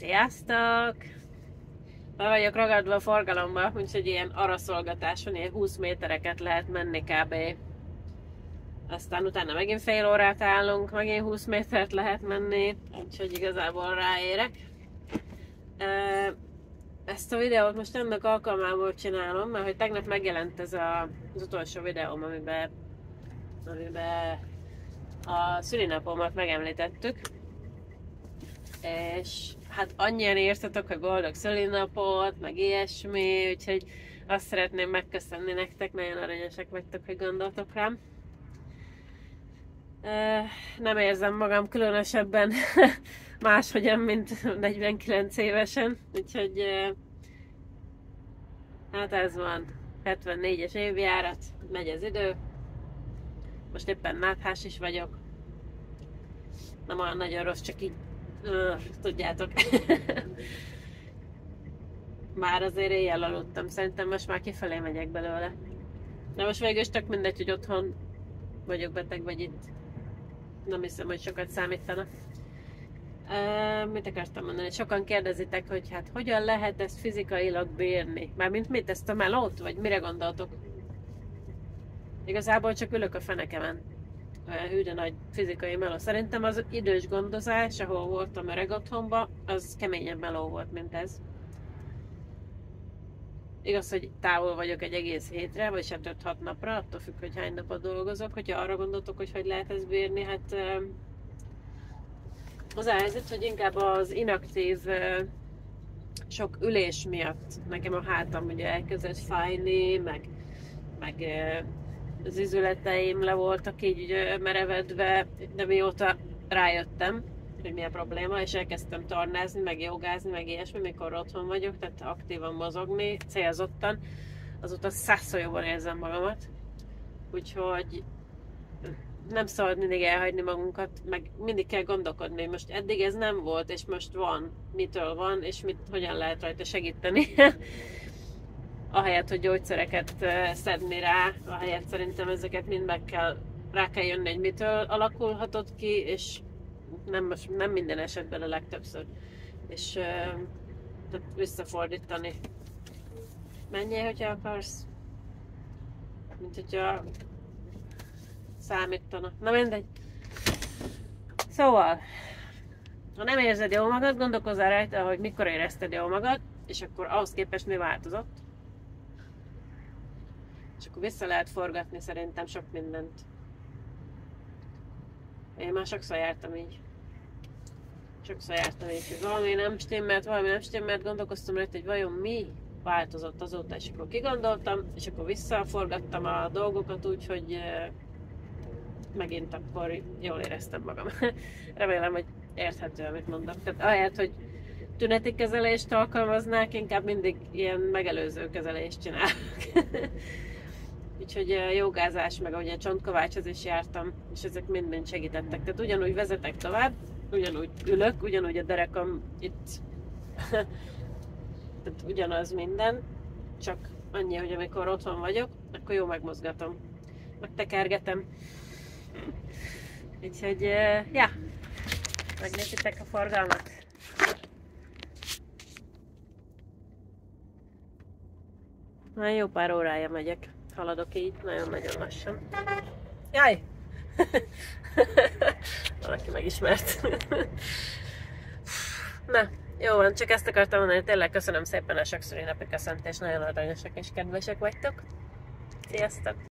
Sziasztok! Be vagyok ragadva a forgalomba, úgyhogy ilyen araszolgatáson, ilyen 20 métereket lehet menni kb. Aztán utána megint fél órát állunk, megint 20 métert lehet menni, úgyhogy igazából ráérek. Ezt a videót most ennek alkalmából csinálom, mert hogy tegnap megjelent ez az utolsó videóm, amiben a szülinapomat megemlítettük. És hát annyian írtatok, hogy boldog szülinapot, meg ilyesmi, úgyhogy azt szeretném megköszönni nektek, nagyon aranyosak vagytok, hogy gondoltok rám. Nem érzem magam különösebben máshogyan, mint 49 évesen, úgyhogy hát ez van, 74-es évjárat, megy az idő, most éppen náthás is vagyok, nem olyan nagyon rossz, csak így tudjátok. Már azért éjjel aludtam, szerintem most már kifelé megyek belőle. De most végül is tök mindegy, hogy otthon vagyok beteg, vagy itt. Nem hiszem, hogy sokat számítana. Mit akartam mondani? Sokan kérdezitek, hogy hát hogyan lehet ezt fizikailag bírni? Mármint mit, ezt a melót? Vagy mire gondoltok? Igazából csak ülök a fenekemen. Olyan hű, de nagy fizikai meló. Szerintem az idős gondozás, ahol voltam öreg otthonban, az keményebb meló volt, mint ez. Igaz, hogy távol vagyok egy egész hétre, vagy hát 5-6 napra, attól függ, hogy hány napot dolgozok. Hogyha arra gondoltok, hogy lehet ezt bírni, hát az a helyzet, hogy inkább az inaktív sok ülés miatt nekem a hátam ugye elkezdett fájni, meg az izületeim le voltak így merevedve, de mióta rájöttem, hogy mi a probléma, és elkezdtem tornázni, meg jogázni, meg ilyesmi, mikor otthon vagyok, tehát aktívan mozogni, célzottan, azóta százszor jobban érzem magamat. Úgyhogy nem szabad mindig elhagyni magunkat, meg mindig kell gondolkodni, hogy most eddig ez nem volt, és most van, mitől van, és hogyan lehet rajta segíteni. Ahelyett, hogy gyógyszereket szedni rá, ahelyett szerintem ezeket mind rá kell jönni, hogy mitől alakulhatott ki, és nem minden esetben, a legtöbbször. És tehát visszafordítani. Menjél, hogyha akarsz. Mint hogyha számítana. Na mindegy. Szóval, ha nem érzed jól magad, gondolkozzál rajta, hogy mikor érezted jól magad, és akkor ahhoz képest mi változott. És akkor vissza lehet forgatni szerintem sok mindent. Én már sokszor jártam így. Hogy valami nem stimmelt, gondolkoztam rajta, hogy vajon mi változott azóta, és akkor kigondoltam, és akkor visszaforgattam a dolgokat úgy, hogy megint akkor jól éreztem magam. Remélem, hogy érthető, amit mondok. Tehát ahelyett, hogy tüneti kezelést alkalmaznák, inkább mindig ilyen megelőző kezelést csinálok. Úgyhogy jogázás, meg ugye csontkovácshoz is jártam, és ezek mind segítettek. Tehát ugyanúgy vezetek tovább, ugyanúgy ülök, ugyanúgy a derekam itt, tehát ugyanaz minden, csak annyi, hogy amikor otthon vagyok, akkor jó megmozgatom, megtekergetem. Úgyhogy, ja, megnézitek a forgalmat. Már jó pár órája megyek. Haladok így, nagyon-nagyon lassan. Jaj! Valaki megismert. Na, jó van, csak ezt akartam mondani, tényleg köszönöm szépen a sok szülinapi köszöntést, nagyon aranyosak és kedvesek vagytok. Sziasztok!